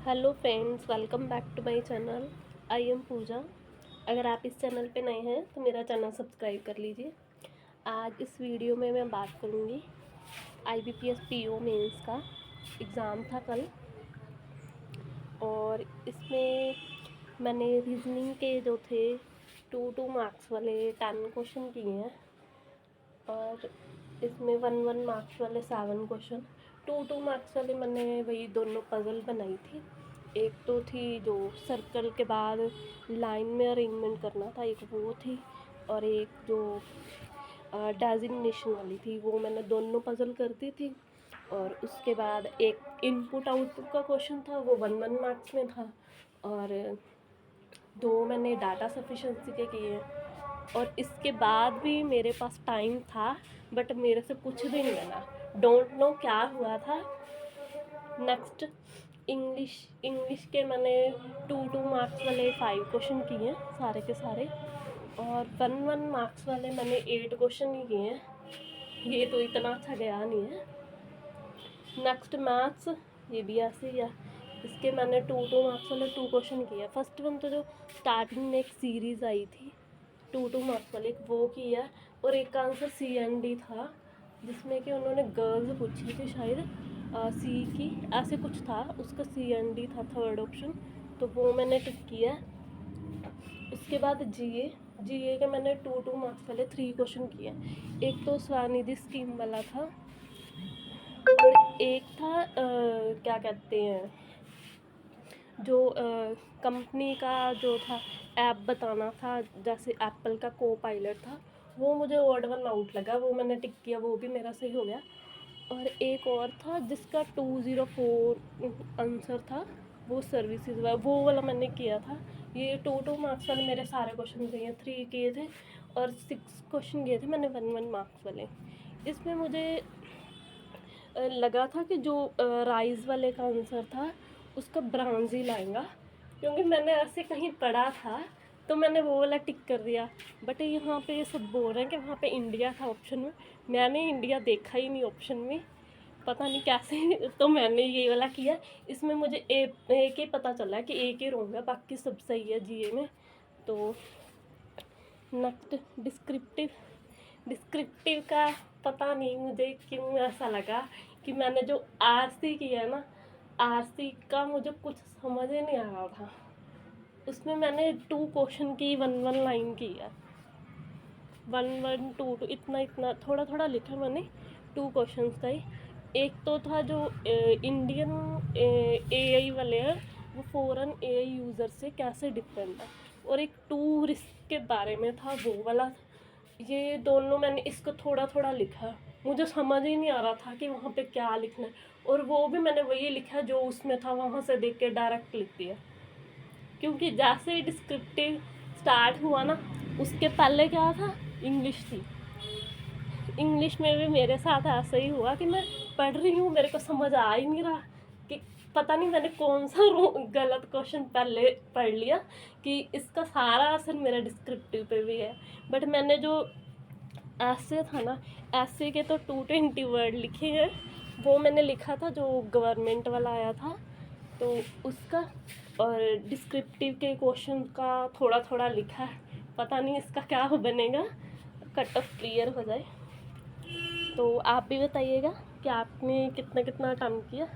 Hello friends, welcome back to my channel. I am Pooja. अगर आप इस चैनल पे नए हैं तो मेरा चैनल सब्सक्राइब कर लीजिए। आज इस वीडियो में मैं बात करूँगी IBPS PO मेंस का एग्ज़ाम था कल, और इसमें मैंने रीजनिंग के जो थे 2 मार्क्स वाले 10 क्वेश्चन किए हैं, और इसमें 1 मार्क्स वाले 7 क्वेश्चन। 2 मार्क्स वाले मैंने वही दोनों पज़ल बनाई थी। एक तो थी जो सर्कल के बाद लाइन में अरेंजमेंट करना था, एक वो थी, और एक जो डेजिग्नेशन वाली थी वो मैंने दोनों पज़ल कर दी थी। और उसके बाद एक इनपुट आउटपुट का क्वेश्चन था, वो 1 मार्क्स में था, और 2 मैंने डाटा सफिशेंसी के किए। और इसके बाद भी मेरे पास टाइम था, बट मेरे से कुछ भी नहीं बना। डोंट नो क्या हुआ था। नेक्स्ट इंग्लिश के मैंने 2 मार्क्स वाले 5 क्वेश्चन किए हैं सारे के सारे, और 1 मार्क्स वाले मैंने 8 क्वेश्चन ही किए हैं। ये तो इतना अच्छा गया नहीं है। नेक्स्ट मैथ्स, ये भी ऐसे ही है। इसके मैंने 2 मार्क्स वाले 2 क्वेश्चन किए। फर्स्ट वन तो जो स्टार्टिंग में एक सीरीज़ आई थी 2 मार्क्स वाले, वो किया। और एक का आंसर CND था, जिसमें कि उन्होंने गर्ल्स पूछी थी शायद, सी की ऐसे कुछ था, उसका CND था थर्ड ऑप्शन, तो वो मैंने टिक किया। उसके बाद GA के मैंने 2 मार्क्स वाले 3 क्वेश्चन किए। एक तो स्वनिधि स्कीम वाला था, और एक था क्या कहते हैं, जो कंपनी का जो था ऐप बताना था, जैसे एप्पल का Co-Pilot था, वो मुझे ऑड वन आउट लगा, वो मैंने टिक किया, वो भी मेरा सही हो गया। और एक और था जिसका 204 आंसर था, वो सर्विसेज वो वाला मैंने किया था। ये 2 मार्क्स वाले मेरे सारे क्वेश्चन किए हैं, 3 किए थे, और 6 क्वेश्चन किए थे मैंने 1 मार्क्स वाले। इसमें मुझे लगा था कि जो राइस वाले का आंसर था उसका ब्राज़ील आएगा, क्योंकि मैंने ऐसे कहीं पढ़ा था, तो मैंने वो वाला टिक कर दिया। बट यहाँ पे ये सब बोल रहे हैं कि वहाँ पे इंडिया था ऑप्शन में। मैंने इंडिया देखा ही नहीं ऑप्शन में, पता नहीं कैसे तो मैंने ये वाला किया। इसमें मुझे एक ही पता चला है कि एक ही रॉन्ग है, बाकी सब सही है GA में। तो नेक्स्ट डिस्क्रिप्टिव का पता नहीं मुझे क्यों ऐसा लगा कि मैंने जो RC किया है ना, RC का मुझे कुछ समझ ही नहीं आ रहा था। उसमें मैंने 2 क्वेश्चन की 1 लाइन की है, 1 2 2 इतना थोड़ा थोड़ा लिखा मैंने 2 क्वेश्चन का ही। एक तो था जो इंडियन AI वाले हैं, वो फॉरेन AI यूज़र से कैसे डिफरेंट है, और एक टूरिस्ट के बारे में था, वो वाला। ये दोनों मैंने इसको थोड़ा थोड़ा लिखा, मुझे समझ ही नहीं आ रहा था कि वहाँ पे क्या लिखना है, और वो भी मैंने वही लिखा जो उसमें था, वहाँ से देख के डायरेक्ट लिख दिया। क्योंकि जैसे ही डिस्क्रिप्टिव स्टार्ट हुआ ना, उसके पहले क्या था, इंग्लिश थी। इंग्लिश में भी मेरे साथ ऐसा ही हुआ कि मैं पढ़ रही हूँ, मेरे को समझ आ ही नहीं रहा कि पता नहीं मैंने कौन सा गलत क्वेश्चन पहले पढ़ लिया कि इसका सारा असर मेरा डिस्क्रिप्टिव पे भी है। बट मैंने जो ऐसे था ना, ऐसे के तो 220 वर्ड लिखे हैं, वो मैंने लिखा था जो गवर्नमेंट वाला आया था, तो उसका। और डिस्क्रिप्टिव के क्वेश्चन का थोड़ा थोड़ा लिखा है, पता नहीं इसका क्या बनेगा, कट ऑफ क्लियर हो जाए। तो आप भी बताइएगा कि आपने कितना कितना काम किया।